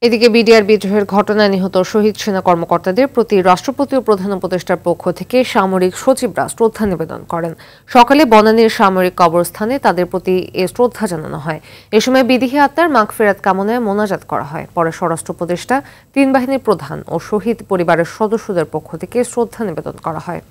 এদিকে বিডিআর বিদ্রোহের ঘটনায় নিহত শহীদ সেনা কর্মকর্তাদের প্রতি রাষ্ট্রপতি ও প্রধান উপদেষ্টার পক্ষ থেকে সামরিক সচিবরা শ্রদ্ধা নিবেদন করেন। সকালে বনানীর সামরিক কবরস্থানে তাদের প্রতি এ শ্রদ্ধা জানানো হয়। এ সময় বিদেহী আত্মার মাগফিরাত কামনায় মোনাজাত করা হয়। পরে স্বরাষ্ট্র উপদেষ্টা, তিন বাহিনীর প্রধান ও শহীদ পরিবারের সদস্যদের পক্ষ থেকে শ্রদ্ধা নিবেদন করা হয়।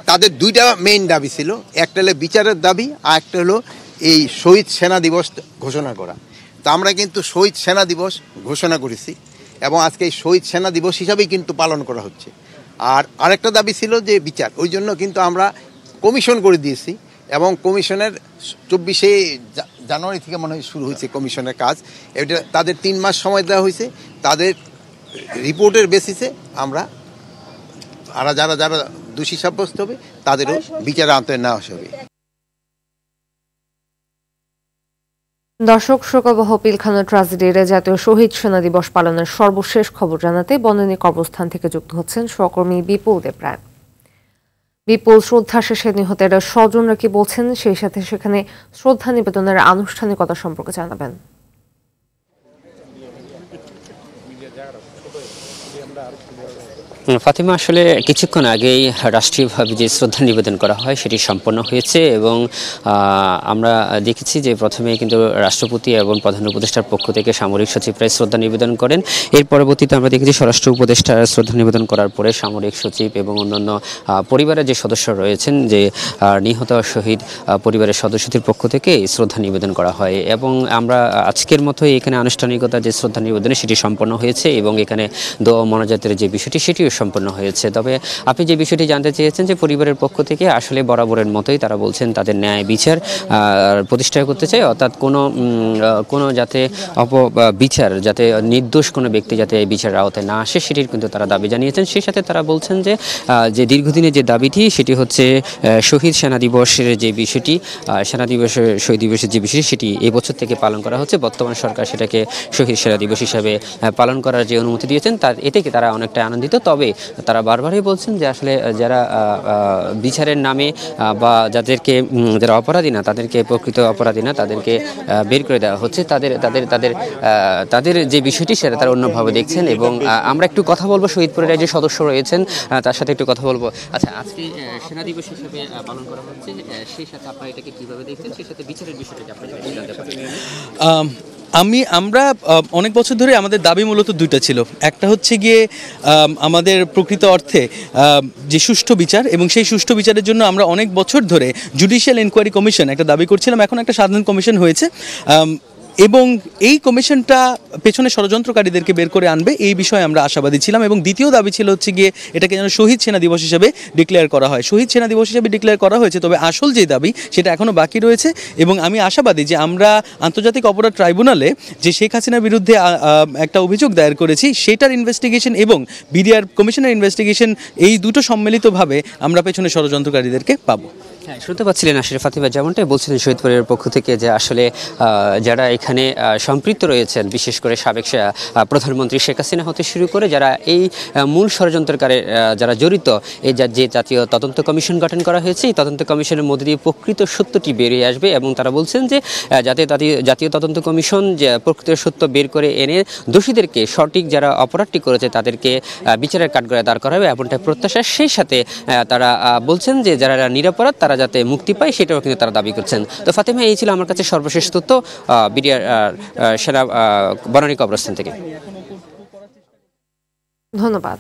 তাদের দুইটা মেইন দাবি ছিল, একটা হলো বিচারের দাবি আর একটা হলো এই শহীদ সেনা দিবস ঘোষণা করা। তো আমরা কিন্তু শহীদ সেনা দিবস ঘোষণা করেছি এবং আজকে এই শহীদ সেনা দিবস হিসাবেই কিন্তু পালন করা হচ্ছে। আর আরেকটা দাবি ছিল যে বিচার, ওই জন্য কিন্তু আমরা কমিশন করে দিয়েছি এবং কমিশনের 24শে জানুয়ারি থেকে মনে হয় শুরু হয়েছে কমিশনের কাজ। এটা তাদের 3 মাস সময় দেওয়া হয়েছে। তাদের রিপোর্টের বেসিসে আমরা যারা যারা দোষী সাব্যস্ত হবে তাদেরও বিচারে আনতে নেওয়া হবে। দর্শক, শোকাবহ পিলখানা ট্র্যাজেডির জাতীয় শহীদ সেনা দিবস পালনের সর্বশেষ খবর জানাতে বনানী কবরস্থান থেকে যুক্ত হচ্ছেন সহকর্মী বিপুল দেবরায়। বিপুল, শ্রদ্ধা শেষে নিহতের স্বজনরা কি বলছেন, সেই সাথে সেখানে শ্রদ্ধা নিবেদনের আনুষ্ঠানিকতা সম্পর্কে জানাবেন। ফাতিমা, আসলে কিছুক্ষণ আগেই রাষ্ট্রীয়ভাবে যে শ্রদ্ধা নিবেদন করা হয় সেটি সম্পন্ন হয়েছে এবং আমরা দেখেছি যে প্রথমে কিন্তু রাষ্ট্রপতি এবং প্রধান উপদেষ্টার পক্ষ থেকে সামরিক সচিবরা শ্রদ্ধা নিবেদন করেন। এর পরবর্তীতে আমরা দেখেছি স্বরাষ্ট্র উপদেষ্টার শ্রদ্ধা নিবেদন করার পরে সামরিক সচিব এবং অন্যান্য পরিবারের যে সদস্য রয়েছেন, যে নিহত শহীদ পরিবারের সদস্যদের পক্ষ থেকে শ্রদ্ধা নিবেদন করা হয় এবং আমরা আজকের মতোই এখানে আনুষ্ঠানিকতা যে শ্রদ্ধা নিবেদনে সেটি সম্পন্ন হয়েছে এবং এখানে দোয়া মোনাজাতের যে বিষয়টি সেটিও সম্পন্ন হয়েছে। তবে আপনি যে বিষয়টি জানতে চেয়েছেন যে পরিবারের পক্ষ থেকে আসলে বরাবরের মতোই তারা বলছেন তাদের ন্যায় বিচার প্রতিষ্ঠা করতে চায়, অর্থাৎ কোনো যাতে বিচার, যাতে নির্দোষ কোনো ব্যক্তি যাতে এই বিচারের আওতায় না আসে সেটির কিন্তু তারা দাবি জানিয়েছেন। সেই সাথে তারা বলছেন যে দীর্ঘদিনের যে দাবিটি সেটি হচ্ছে শহীদ সেনা দিবসের যে বিষয়টি, সেনা দিবসের শহীদ দিবসের যে বিষয়টি সেটি এবছর থেকে পালন করা হচ্ছে। বর্তমান সরকার সেটাকে শহীদ সেনা দিবস হিসাবে পালন করার যে অনুমতি দিয়েছেন এতে তারা অনেকটা আনন্দিত। তবে তারা বারবারই বলছেন যে আসলে যারা বিচারের নামে বা যারা অপরাধী না, তাদেরকে প্রকৃত অপরাধী না, তাদেরকে বের করে দেওয়া হচ্ছে, তাদের যে বিষয়টি সেটা তারা অন্যভাবে দেখছেন। এবং আমরা একটু কথা বলবো শহীদ পরিবারের যে সদস্য রয়েছেন তার সাথে একটু কথা বলবো। আচ্ছা, আজকে সেনা দিবস হিসেবে পালন করা হচ্ছে, সেই সাথে আপনারা এটাকে কিভাবে দেখছেন, সেই সাথে বিচারের বিষয়টা আপনারা জানতে পারেন। আমরা অনেক বছর ধরে আমাদের দাবি মূলত দুইটা ছিল। একটা হচ্ছে গিয়ে আমাদের প্রকৃত অর্থে যে সুষ্ঠু বিচার, এবং সেই সুষ্ঠু বিচারের জন্য আমরা অনেক বছর ধরে জুডিশিয়াল এনকোয়ারি কমিশন একটা দাবি করছিলাম। এখন একটা সাধারণ কমিশন হয়েছে এবং এই কমিশনটা পেছনে ষড়যন্ত্রকারীদেরকে বের করে আনবে, এই বিষয়ে আমরা আশাবাদী ছিলাম। এবং দ্বিতীয় দাবি ছিল হচ্ছে গিয়ে এটাকে যেন শহীদ সেনা দিবস হিসেবে ডিক্লেয়ার করা হয়। শহীদ সেনা দিবস হিসেবে ডিক্লেয়ার করা হয়েছে, তবে আসল যে দাবি সেটা এখনও বাকি রয়েছে। এবং আমি আশাবাদী যে আমরা আন্তর্জাতিক অপরাধ ট্রাইব্যুনালে যে শেখ হাসিনার বিরুদ্ধে একটা অভিযোগ দায়ের করেছি সেটার ইনভেস্টিগেশন এবং বিডিআর কমিশনের ইনভেস্টিগেশন, এই দুটো সম্মিলিতভাবে আমরা পেছনে ষড়যন্ত্রকারীদেরকে পাবো। হ্যাঁ, শুনতে পাচ্ছিলেন আসলে ফাতিমা যেমনটাই বলছিলেন শহীদ পরিবারের পক্ষ থেকে যে আসলে যারা এখানে সম্পৃক্ত রয়েছেন, বিশেষ করে সাবেক প্রধানমন্ত্রী শেখ হাসিনা হতে শুরু করে যারা এই মূল ষড়যন্ত্রকারে যারা জড়িত, এই যে জাতীয় তদন্ত কমিশন গঠন করা হয়েছে, এই তদন্ত কমিশনের মধ্যে দিয়ে প্রকৃত সত্যটি বেরিয়ে আসবে। এবং তারা বলছেন যে জাতীয় তদন্ত কমিশন যে প্রকৃত সত্য বের করে এনে দোষীদেরকে, সঠিক যারা অপরাধটি করেছে তাদেরকে বিচারের কাঠগড়ায় দাঁড় করা হবে, এমনটাই প্রত্যাশা। সেই সাথে তারা বলছেন যে যারা নিরপরাধ তারা যাতে মুক্তি পায় সেটাও কিন্তু তারা দাবি করছেন। তো ফাতিমা, এই ছিল আমার কাছে সর্বশেষ তথ্য বিডিআর সেনা বনানী কবরস্থান থেকে। ধন্যবাদ।